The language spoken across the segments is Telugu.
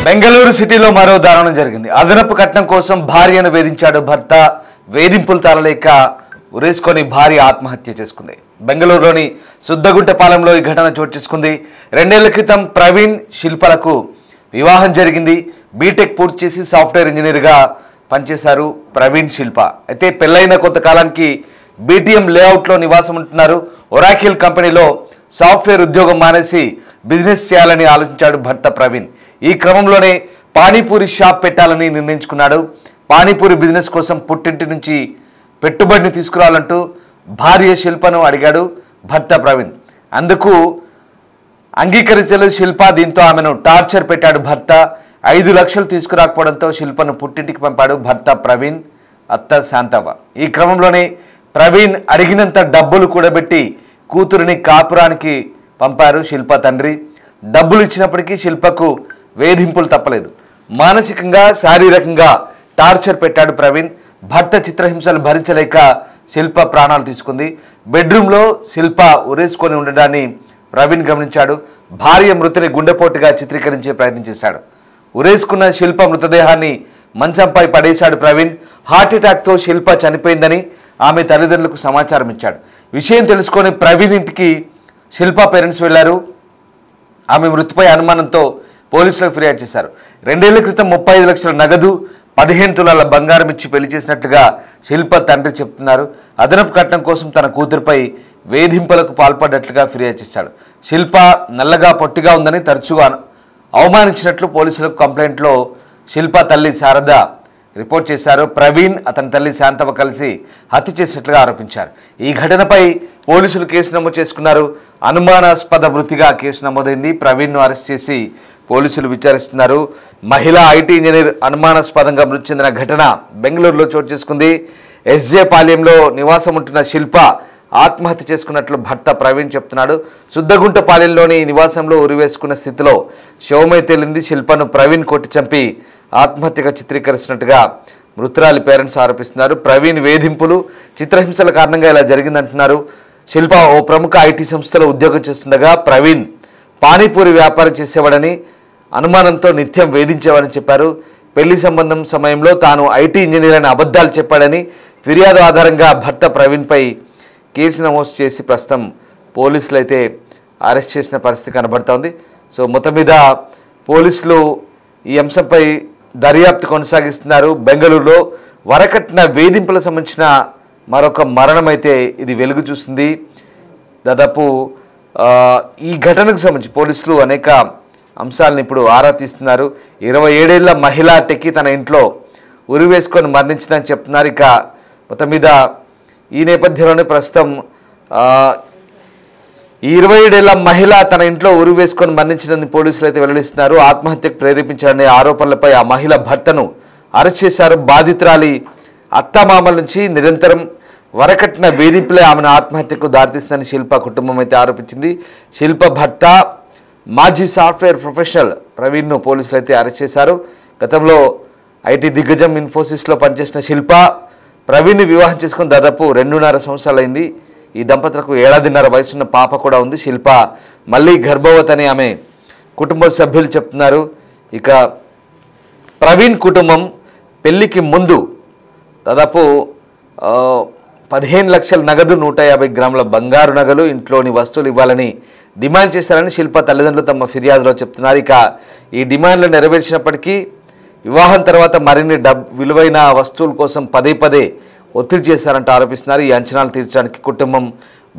బెంగళూరు సిటీలో మరో దారుణం జరిగింది. అదనపు కట్నం కోసం భార్యను వేధించాడు భర్త. వేధింపులు తాళలేక ఉరేసుకొని భార్య ఆత్మహత్య చేసుకుంది. బెంగళూరులోని సుద్దగుంటపాలెంలో ఈ ఘటన చోటు చేసుకుంది. 2 ఏళ్ల క్రితం ప్రవీణ్ శిల్పలకు వివాహం జరిగింది. బీటెక్ పూర్తి చేసి సాఫ్ట్వేర్ ఇంజనీర్గా పనిచేశారు ప్రవీణ్ శిల్ప. అయితే పెళ్లైన కొంతకాలానికి బీటీఎం లేఅవుట్లో నివాసం ఉంటున్నారు. ఒరాకిల్ కంపెనీలో సాఫ్ట్వేర్ ఉద్యోగం మానేసి బిజినెస్ చేయాలని ఆలోచించాడు భర్త ప్రవీణ్. ఈ క్రమంలోనే పానీపూరి షాప్ పెట్టాలని నిర్ణయించుకున్నాడు. పానీపూరి బిజినెస్ కోసం పుట్టింటి నుంచి పెట్టుబడిని తీసుకురావాలంటూ భార్య శిల్పను అడిగాడు భర్త ప్రవీణ్. అందుకు అంగీకరించలేదు శిల్ప. దీంతో ఆమెను టార్చర్ పెట్టాడు భర్త. 5 లక్షలు తీసుకురాకపోవడంతో శిల్పను పుట్టింటికి పంపాడు భర్త ప్రవీణ్ అత్త శాంతవ్వ. ఈ క్రమంలోనే ప్రవీణ్ అడిగినంత డబ్బులు కూడబెట్టి కూతురిని కాపురానికి పంపారు శిల్ప తండ్రి. డబ్బులు ఇచ్చినప్పటికీ శిల్పకు వేధింపులు తప్పలేదు. మానసికంగా శారీరకంగా టార్చర్ పెట్టాడు ప్రవీణ్. భర్త చిత్రహింసలు భరించలేక శిల్ప ప్రాణాలు తీసుకుంది. బెడ్రూమ్లో శిల్ప ఉరేసుకొని ఉండడాన్ని ప్రవీణ్ గమనించాడు. భార్య మృతిని గుండెపోటుగా చిత్రీకరించే ప్రయత్నం చేశాడు. ఉరేసుకున్న శిల్ప మృతదేహాన్ని మంచంపై పడేశాడు ప్రవీణ్. హార్ట్అటాక్తో శిల్ప చనిపోయిందని ఆమె తల్లిదండ్రులకు సమాచారం ఇచ్చాడు. విషయం తెలుసుకొని ప్రవీణ్ ఇంటికి శిల్ప పేరెంట్స్ వెళ్లారు. ఆమె మృతిపై అనుమానంతో పోలీసులకు ఫిర్యాదు చేశారు. 2 ఏళ్ల క్రితం 35 లక్షల నగదు 15 తులాల బంగారం ఇచ్చి పెళ్లి చేసినట్లుగా శిల్ప తండ్రి చెప్తున్నారు. అదనపు కట్నం కోసం తన కూతురుపై వేధింపులకు పాల్పడ్డట్లుగా ఫిర్యాదు చేశాడు. శిల్ప నల్లగా పొట్టిగా ఉందని తరచుగా అవమానించినట్లు పోలీసులకు కంప్లైంట్లో శిల్ప తల్లి శారద రిపోర్ట్ చేశారు. ప్రవీణ్ అతని తల్లి శాంతవ కలిసి హత్య చేసినట్లుగా ఆరోపించారు. ఈ ఘటనపై పోలీసులు కేసు నమోదు చేసుకున్నారు. అనుమానాస్పద మృతిగా కేసు నమోదైంది. ప్రవీణ్ను అరెస్ట్ చేసి పోలీసులు విచారిస్తున్నారు. మహిళా ఐటీ ఇంజనీర్ అనుమానాస్పదంగా మృతి చెందిన ఘటన బెంగళూరులో చోటు చేసుకుంది. ఎస్జే పాలెంలో నివాసం ఉంటున్న శిల్ప ఆత్మహత్య చేసుకున్నట్లు భర్త ప్రవీణ్ చెప్తున్నాడు. సుద్దగుంటపాలెంలోని నివాసంలో ఉరివేసుకున్న స్థితిలో శవమై తేలింది. శిల్పను ప్రవీణ్ కొట్టి చంపి ఆత్మహత్యగా చిత్రీకరిస్తున్నట్టుగా మృతురాలి పేరెంట్స్ ఆరోపిస్తున్నారు. ప్రవీణ్ వేధింపులు చిత్రహింసల కారణంగా ఇలా జరిగిందంటున్నారు. శిల్ప ఓ ప్రముఖ ఐటీ సంస్థలో ఉద్యోగం చేస్తుండగా ప్రవీణ్ పానీపూరి వ్యాపారం చేసేవాడని అనుమానంతో నిత్యం వేధించేవాడని చెప్పారు. పెళ్లి సంబంధం సమయంలో తాను ఐటీ ఇంజనీర్ అని అబద్ధాలు చెప్పాడని ఫిర్యాదు ఆధారంగా భర్త ప్రవీణ్పై కేసు నమోదు చేసి ప్రస్తుతం పోలీసులు అయితే అరెస్ట్ చేసిన పరిస్థితి కనబడుతోంది. సో మొత్తం మీద పోలీసులు ఈ అంశంపై దర్యాప్తు కొనసాగిస్తున్నారు. బెంగళూరులో వరకట్న వేధింపులకు సంబంధించిన మరొక మరణం అయితే ఇది వెలుగు చూసింది. దాదాపు ఈ ఘటనకు సంబంధించి పోలీసులు అనేక అంశాలను ఇప్పుడు ఆరా తీస్తున్నారు. 27 ఏళ్ల మహిళ టెక్కి తన ఇంట్లో ఉరి వేసుకొని మరణించిందని చెప్తున్నారు. ఇక మొత్తం మీద ఈ నేపథ్యంలోనే ప్రస్తుతం ఈ 27 ఏళ్ల మహిళ తన ఇంట్లో ఉరి వేసుకొని మరణించిందని పోలీసులు అయితే వెల్లడిస్తున్నారు. ఆత్మహత్యకు ప్రేరేపించారనే ఆరోపణలపై ఆ మహిళ భర్తను అరెస్ట్ చేశారు. బాధితురాలి అత్తమామల నుంచి నిరంతరం వరకట్న వేధింపులే ఆమెను ఆత్మహత్యకు దారితీస్తుందని శిల్ప కుటుంబం అయితే ఆరోపించింది. శిల్ప భర్త మాజీ సాఫ్ట్వేర్ ప్రొఫెషనల్ ప్రవీణ్ను పోలీసులు అయితే అరెస్ట్ చేశారు. గతంలో ఐటీ దిగ్గజం ఇన్ఫోసిస్లో పనిచేసిన శిల్ప ప్రవీణ్ని వివాహం చేసుకుని దాదాపు 2.5 సంవత్సరాలైంది. ఈ దంపతులకు 1.5 ఏళ్ల వయసున్న పాప కూడా ఉంది. శిల్ప మళ్ళీ గర్భవతి అని ఆమె కుటుంబ సభ్యులు చెప్తున్నారు. ఇక ప్రవీణ్ కుటుంబం పెళ్లికి ముందు దాదాపు 15 లక్షల నగదు 150 గ్రాముల బంగారు నగలు ఇంట్లోని వస్తువులు ఇవ్వాలని డిమాండ్ చేశారని శిల్ప తల్లిదండ్రులు తమ ఫిర్యాదులో చెప్తున్నారు. ఇక ఈ డిమాండ్లు నెరవేర్చినప్పటికీ వివాహం తర్వాత మరిన్ని విలువైన వస్తువుల కోసం పదే ఒత్తిడి చేశారంటూ ఆరోపిస్తున్నారు. ఈ అంచనాలు తీర్చడానికి కుటుంబం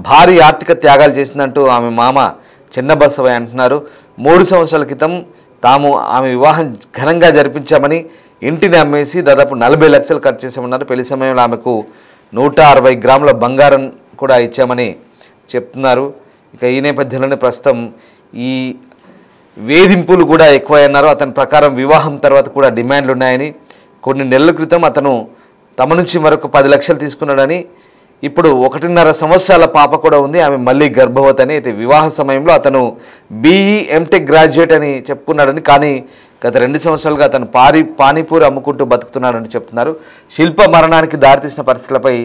భారీ ఆర్థిక త్యాగాలు చేసిందంటూ ఆమె మామ చిన్నబసవయ్య అంటున్నారు. 3 సంవత్సరాల క్రితం తాము ఆమె వివాహం ఘనంగా జరిపించామని ఇంటిని అమ్మేసి దాదాపు 40 లక్షలు ఖర్చు చేశామన్నారు. పెళ్లి సమయంలో ఆమెకు 160 గ్రాముల బంగారం కూడా ఇచ్చామని చెప్తున్నారు. ఇక ఈ నేపథ్యంలోనే ప్రస్తుతం ఈ వేధింపులు కూడా ఎక్కువయ్యన్నారు. అతని ప్రకారం వివాహం తర్వాత కూడా డిమాండ్లు ఉన్నాయని, కొన్ని నెలల క్రితం అతను తమ నుంచి మరొక 10 లక్షలు తీసుకున్నాడని, ఇప్పుడు 1.5 సంవత్సరాల పాప కూడా ఉంది, ఆమె మళ్ళీ గర్భవతి అని. అయితే వివాహ సమయంలో అతను బీఈ ఎంటెక్ గ్రాడ్యుయేట్ అని చెప్పుకున్నాడని, కానీ గత 2 సంవత్సరాలుగా అతను పానీపూరి అమ్ముకుంటూ బతుకుతున్నాడని చెప్తున్నారు. శిల్ప మరణానికి దారితీసిన పరిస్థితులపై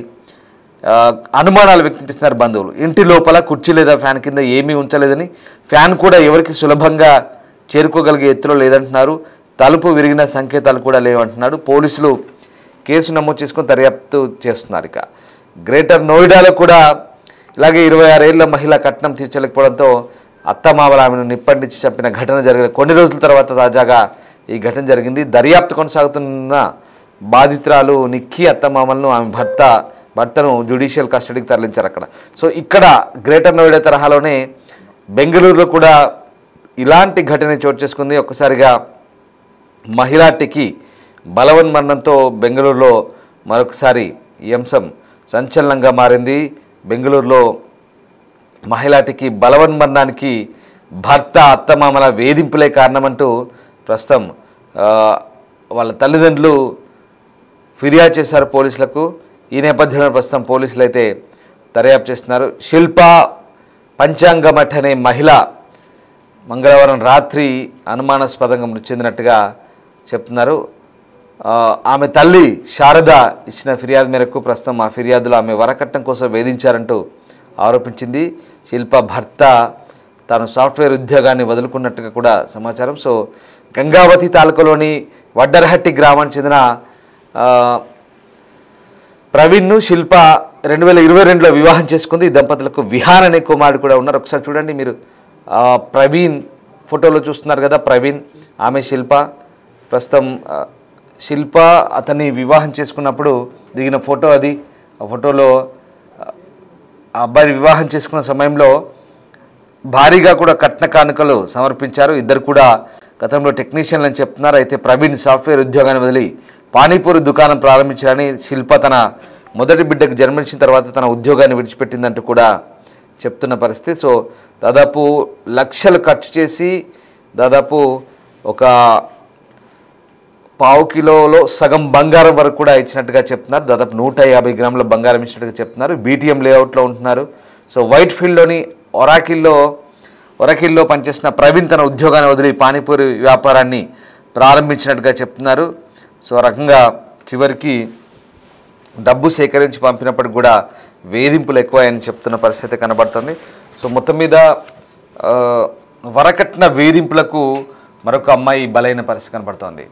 అనుమానాలు వ్యక్తం చేస్తున్నారు బంధువులు. ఇంటి లోపల కుర్చీ లేదా ఫ్యాన్ కింద ఏమీ ఉంచలేదని, ఫ్యాన్ కూడా ఎవరికి సులభంగా చేరుకోగలిగే ఎత్తులో లేదంటున్నారు. తలుపు విరిగిన సంకేతాలు కూడా లేవంటున్నాడు. పోలీసులు కేసు నమోదు చేసుకొని దర్యాప్తు చేస్తున్నారు. ఇక గ్రేటర్ నోయిడాలో కూడా ఇలాగే 26 ఏళ్ల మహిళ కట్నం తీర్చలేకపోవడంతో అత్తమామల ఆమెను నిప్పండించి చంపిన ఘటన జరిగిన కొన్ని రోజుల తర్వాత తాజాగా ఈ ఘటన జరిగింది. దర్యాప్తు కొనసాగుతున్న బాధితురాలు నిక్కీ అత్తమామలను ఆమె భర్తను జ్యుడిషియల్ కస్టడీకి తరలించారు అక్కడ. సో ఇక్కడ గ్రేటర్ నోయిడా తరహాలోనే బెంగళూరులో కూడా ఇలాంటి ఘటన చోటు చేసుకుంది. ఒక్కసారిగా మహిళాటికి బలవన్మరణంతో బెంగళూరులో మరొకసారి ఈ అంశం సంచలనంగా మారింది. బెంగళూరులో మహిళాటికి బలవన్మరణానికి భర్త అత్తమామల వేధింపులే కారణమంటూ ప్రస్తుతం వాళ్ళ తల్లిదండ్రులు ఫిర్యాదు చేశారు పోలీసులకు. ఈ నేపథ్యంలో ప్రస్తుతం పోలీసులు అయితే దర్యాప్తు చేస్తున్నారు. శిల్ప పంచాంగమఠ్ అనే మహిళ మంగళవారం రాత్రి అనుమానాస్పదంగా మృతి చెందినట్టుగా చెప్తున్నారు. ఆమె తల్లి శారద ఇచ్చిన ఫిర్యాదు మేరకు ప్రస్తుతం ఆ ఫిర్యాదులో ఆమె వరకట్నం కోసం వేధించారంటూ ఆరోపించింది. శిల్ప భర్త తాను సాఫ్ట్వేర్ ఉద్యోగాన్ని వదులుకున్నట్టుగా కూడా సమాచారం. సో గంగావతి తాలూకాలోని వడ్డరహట్టి గ్రామానికి చెందిన ప్రవీణ్ను శిల్ప 2022లో వివాహం చేసుకుంది. ఈ దంపతులకు విహాన్ అనే కుమారుడు కూడా ఉన్నారు. ఒకసారి చూడండి మీరు, ప్రవీణ్ ఫోటోలో చూస్తున్నారు కదా, ప్రవీణ్ ఆమె శిల్ప. ప్రస్తుతం శిల్ప అతన్ని వివాహం చేసుకున్నప్పుడు దిగిన ఫోటో అది. ఆ ఫోటోలో ఆ అబ్బాయి వివాహం చేసుకున్న సమయంలో భారీగా కూడా కట్న కానుకలు సమర్పించారు. ఇద్దరు కూడా గతంలో టెక్నీషియన్లు అని చెప్తున్నారు. అయితే ప్రవీణ్ సాఫ్ట్వేర్ ఉద్యోగాన్ని వదిలి పానీపూరి దుకాణం ప్రారంభించారని, శిల్ప తన మొదటి బిడ్డకు జన్మనిచ్చిన తర్వాత తన ఉద్యోగాన్ని విడిచిపెట్టిందంటూ కూడా చెప్తున్న పరిస్థితి. సో దాదాపు లక్షలు ఖర్చు చేసి దాదాపు ఒక పావు కిలోలో సగం బంగారం వరకు కూడా ఇచ్చినట్టుగా చెప్తున్నారు. దాదాపు 150 గ్రాముల బంగారం ఇచ్చినట్టుగా చెప్తున్నారు. బీటీఎం లేఅవుట్లో ఉంటున్నారు. సో వైట్ ఫీల్డ్లోని ఒరాకిల్లో పనిచేసిన ప్రవీణ్ తన ఉద్యోగాన్ని వదిలి పానీపూరి వ్యాపారాన్ని ప్రారంభించినట్టుగా చెప్తున్నారు. సో ఆ రకంగా చివరికి డబ్బు సేకరించి పంపినప్పటికి కూడా వేధింపులు ఎక్కువని చెప్తున్న పరిస్థితి కనబడుతుంది. సో మొత్తం మీద వరకట్న వేధింపులకు మరొక అమ్మాయి బలైన పరిస్థితి కనబడుతోంది.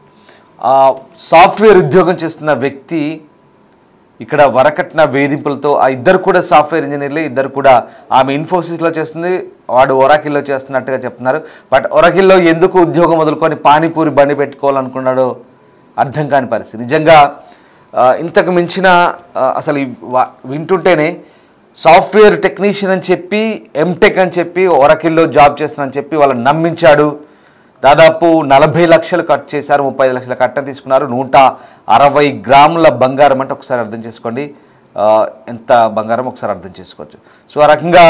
సాఫ్ట్వేర్ ఉద్యోగం చేస్తున్న వ్యక్తి ఇక్కడ వరకట్న వేధింపులతో, ఆ ఇద్దరు కూడా సాఫ్ట్వేర్ ఇంజనీర్లే, ఇద్దరు కూడా ఆమె ఇన్ఫోసిస్లో చేస్తుంది, వాడు ఒరాకిల్లో చేస్తున్నట్టుగా చెప్తున్నారు. బట్ ఒరాకిల్లో ఎందుకు ఉద్యోగం వదులుకొని పానీపూరి బండి పెట్టుకోవాలనుకున్నాడో అర్థం కాని పరిస్థితి. నిజంగా ఇంతకు మించిన అసలు వింటుంటేనే సాఫ్ట్వేర్ టెక్నీషియన్ అని చెప్పి, ఎంటెక్ అని చెప్పి, ఒరాకిల్లో జాబ్ చేస్తానని చెప్పి వాళ్ళని నమ్మించాడు. దాదాపు 40 లక్షలు ఖర్చు చేశారు, 35 లక్షల కట్నం తీసుకున్నారు. 160 గ్రాముల బంగారం అంటే ఒకసారి అర్థం చేసుకోండి ఎంత బంగారం, ఒకసారి అర్థం చేసుకోవచ్చు. సో ఆ రకంగా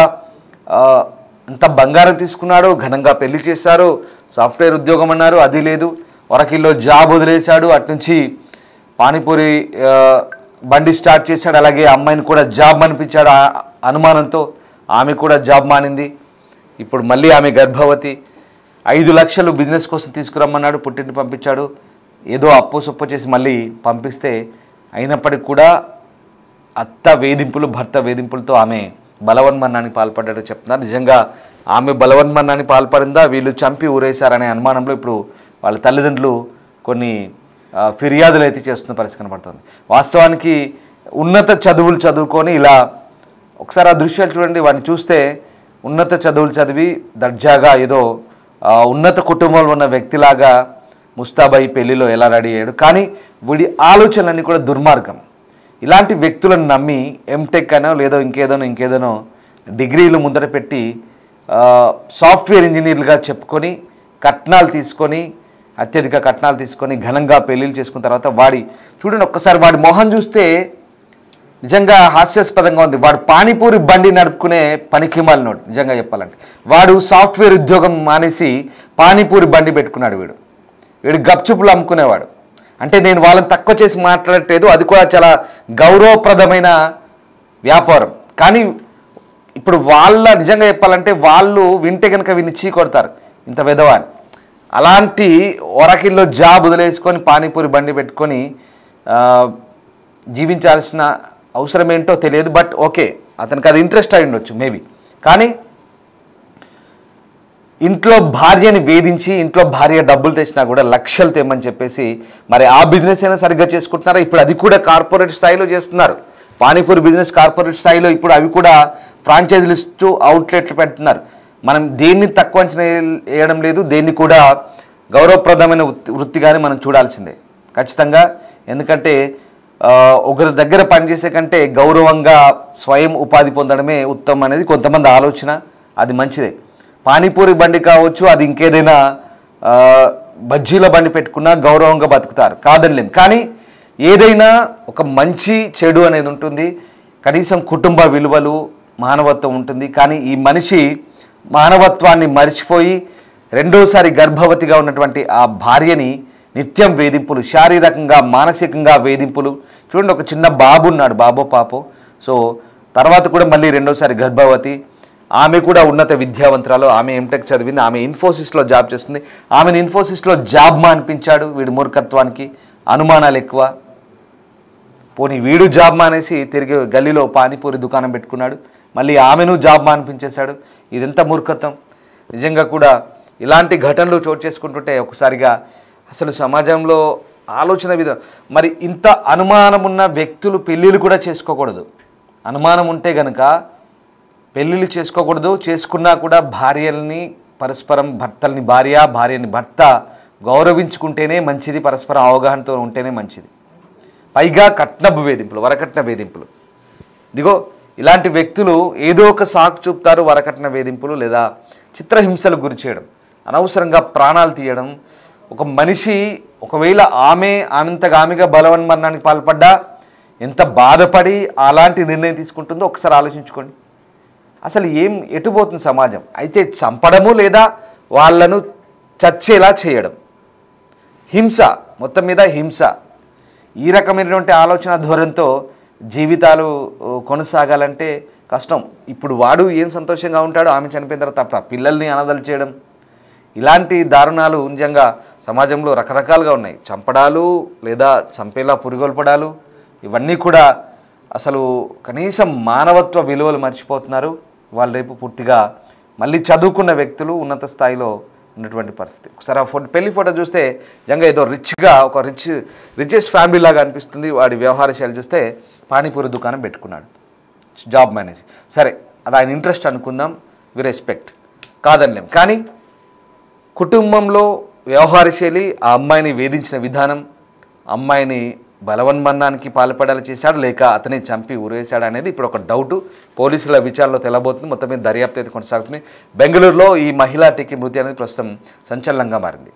ఎంత బంగారం తీసుకున్నాడు, ఘనంగా పెళ్లి చేశారు, సాఫ్ట్వేర్ ఉద్యోగం అన్నారు, అది లేదు, ఒరాకిల్లో జాబ్ వదిలేశాడు, అట్నుంచి పానీపూరి బండి స్టార్ట్ చేశాడు. అలాగే అమ్మాయిని కూడా జాబ్ అనిపించాడు అనుమానంతో, ఆమె కూడా జాబ్ మానింది. ఇప్పుడు మళ్ళీ ఆమె గర్భవతి. 5 లక్షలు బిజినెస్ కోసం తీసుకురమ్మన్నాడు, పుట్టింటి పంపించాడు. ఏదో అప్పు సొప్పు చేసి మళ్ళీ పంపిస్తే అయినప్పటికీ కూడా అత్త వేధింపులు, భర్త వేధింపులతో ఆమె బలవన్మరణానికి పాల్పడ్డట్టు చెప్తున్నారు. నిజంగా ఆమె బలవన్మరణానికి పాల్పడిందా, వీళ్ళు చంపి ఊరేశారనే అనుమానంలో ఇప్పుడు వాళ్ళ తల్లిదండ్రులు కొన్ని ఫిర్యాదులు అయితే చేస్తున్న పరిస్థితి కనబడుతుంది. వాస్తవానికి ఉన్నత చదువులు చదువుకొని ఇలా ఒకసారి ఆ దృశ్యాలు చూడండి, వాడిని చూస్తే ఉన్నత చదువులు చదివి దర్జాగా ఏదో ఉన్నత కుటుంబంలో ఉన్న వ్యక్తిలాగా ముస్తాబాయి పెళ్లిలో ఎలా రెడీ అయ్యాడు. కానీ వీడి ఆలోచనలన్నీ కూడా దుర్మార్గం. ఇలాంటి వ్యక్తులను నమ్మి ఎంటెక్ అనో లేదో ఇంకేదోనో డిగ్రీలు ముందర పెట్టి సాఫ్ట్వేర్ ఇంజనీర్లుగా చెప్పుకొని కట్నాలు తీసుకొని, అత్యధిక కట్నాలు తీసుకొని ఘనంగా పెళ్ళిళ్ళు చేసుకున్న తర్వాత వాడి చూడండి ఒక్కసారి వాడి మొహం చూస్తే నిజంగా హాస్యాస్పదంగా ఉంది. వాడు పానీపూరి బండి నడుపుకునే పనికిమాలి నోడు. నిజంగా చెప్పాలంటే వాడు సాఫ్ట్వేర్ ఉద్యోగం మానేసి పానీపూరి బండి పెట్టుకున్నాడు. వీడు గప్చుప్పులు అమ్ముకునేవాడు. అంటే నేను వాళ్ళని తక్కువ చేసి మాట్లాడట్లేదు, అది కూడా చాలా గౌరవప్రదమైన వ్యాపారం. కానీ ఇప్పుడు వాళ్ళ నిజంగా చెప్పాలంటే వాళ్ళు వింటే కనుక వీడిని చీ కొడతారు, ఇంత వెధవాని. అలాంటి ఒరాకిల్లో జాబ్ వదిలేసుకొని పానీపూరి బండి పెట్టుకొని జీవించాల్సిన అవసరం ఏంటో తెలియదు. బట్ ఓకే, అతనికి అది ఇంట్రెస్ట్ అయి ఉండొచ్చు మేబీ. కానీ ఇంట్లో భార్యని వేధించి ఇంట్లో భార్య డబ్బులు తెచ్చినా కూడా లక్షలు తెమ్మని చెప్పేసి మరి ఆ బిజినెస్ అయినా సరిగ్గా చేసుకుంటున్నారా? ఇప్పుడు అది కూడా కార్పొరేట్ స్థాయిలో చేస్తున్నారు. పానీపూరి బిజినెస్ కార్పొరేట్ స్థాయిలో ఇప్పుడు అవి కూడా ఫ్రాంచైజీలు ఇస్తూ అవుట్లెట్లు పెడుతున్నారు. మనం దేన్ని తక్కువ అంచనా వేయడం లేదు, దేన్ని కూడా గౌరవప్రదమైన వృత్తిగానే మనం చూడాల్సిందే ఖచ్చితంగా. ఎందుకంటే ఒకరి దగ్గర పనిచేసే కంటే గౌరవంగా స్వయం ఉపాధి పొందడమే ఉత్తమం అనేది కొంతమంది ఆలోచన. అది మంచిదే. పానీపూరి బండి కావచ్చు, అది ఇంకేదైనా బజ్జీల బండి పెట్టుకున్నా గౌరవంగా బతుకుతారు, కాదనలేం. కానీ ఏదైనా ఒక మంచి చెడు అనేది ఉంటుంది, కనీసం కుటుంబ విలువలు మానవత్వం ఉంటుంది. కానీ ఈ మనిషి మానవత్వాన్ని మరిచిపోయి రెండోసారి గర్భవతిగా ఉన్నటువంటి ఆ భార్యని నిత్యం వేధింపులు, శారీరకంగా మానసికంగా వేధింపులు. చూడండి, ఒక చిన్న బాబు ఉన్నాడు, బాబో పాపో. సో తర్వాత కూడా మళ్ళీ రెండోసారి గర్భవతి. ఆమె కూడా ఉన్నత విద్యావంతురాలు, ఆమె ఎంటెక్ చదివింది, ఆమె ఇన్ఫోసిస్లో జాబ్ చేస్తుంది. ఆమెను ఇన్ఫోసిస్లో జాబ్ మానిపించాడు. వీడి మూర్ఖత్వానికి అనుమానాలు ఎక్కువ. పోనీ వీడు జాబ్ మానేసి తిరిగి గల్లీలో పానీపూరి దుకాణం పెట్టుకున్నాడు, మళ్ళీ ఆమెను జాబ్ మానిపించేశాడు. ఇదెంత మూర్ఖత్వం! నిజంగా కూడా ఇలాంటి ఘటనలు చోటు చేసుకుంటుంటే ఒకసారిగా అసలు సమాజంలో ఆలోచన విధానం. మరి ఇంత అనుమానం ఉన్న వ్యక్తులు పెళ్ళిళ్ళు కూడా చేసుకోకూడదు. అనుమానం ఉంటే గనక పెళ్ళిళ్ళు చేసుకోకూడదు. చేసుకున్నా కూడా భార్యల్ని పరస్పరం, భర్తల్ని భార్య, భార్యని భర్త గౌరవించుకుంటేనే మంచిది, పరస్పరం అవగాహనతో ఉంటేనే మంచిది. పైగా కట్నపు వేధింపులు, వరకట్న వేధింపులు. ఇదిగో ఇలాంటి వ్యక్తులు ఏదో ఒక సాకు చూపుతారు. వరకట్న వేధింపులు లేదా చిత్రహింసలకు గురి చేయడం, అనవసరంగా ప్రాణాలు తీయడం. ఒక మనిషి ఒకవేళ ఆమెగా బలవన్మరణానికి పాల్పడ్డా ఎంత బాధపడి అలాంటి నిర్ణయం తీసుకుంటుందో ఒకసారి ఆలోచించుకోండి. అసలు ఎటుపోతుంది సమాజం? అయితే చంపడము లేదా వాళ్ళను చచ్చేలా చేయడం, హింస, మొత్తం మీద హింస. ఈ రకమైనటువంటి ఆలోచన ధోరణితో జీవితాలు కొనసాగాలంటే కష్టం. ఇప్పుడు వాడు ఏం సంతోషంగా ఉంటాడో, ఆమె చనిపోయిన తర్వాత తప్ప పిల్లల్ని అనాథలు చేయడం, ఇలాంటి దారుణాలు నిజంగా సమాజంలో రకరకాలుగా ఉన్నాయి. చంపడాలు లేదా చంపేలా పురిగొల్పడాలు, ఇవన్నీ కూడా అసలు కనీసం మానవత్వ విలువలు మర్చిపోతున్నారు. వాళ్ళు రేపు పూర్తిగా మళ్ళీ చదువుకున్న వ్యక్తులు ఉన్నత స్థాయిలో ఉన్నటువంటి పరిస్థితి. ఒకసారి ఆ పెళ్లి ఫోటో చూస్తే నిజంగా ఏదో రిచ్గా, ఒక రిచెస్ట్ ఫ్యామిలీ లాగా అనిపిస్తుంది. వాడి వ్యవహార శైలి చూస్తే పానీపూరి దుకాణం పెట్టుకున్నాడు, జాబ్ మేనేజ్. సరే, అది ఆయన ఇంట్రెస్ట్ అనుకుందాం, వి రెస్పెక్ట్, కాదనలేం. కానీ కుటుంబంలో వ్యవహార శైలి, ఆ అమ్మాయిని వేధించిన విధానం, అమ్మాయిని బలవన్మరణానికి పాల్పడాలి చేశాడు లేక అతనే చంపి ఉరేశాడు అనేది ఇప్పుడు ఒక డౌటు. పోలీసుల విచారణలో తెలబోతుంది. మొత్తం మీద దర్యాప్తు అయితే కొనసాగుతుంది. బెంగళూరులో ఈ మహిళా టీకి మృతి అనేది ప్రస్తుతం సంచలనంగా మారింది.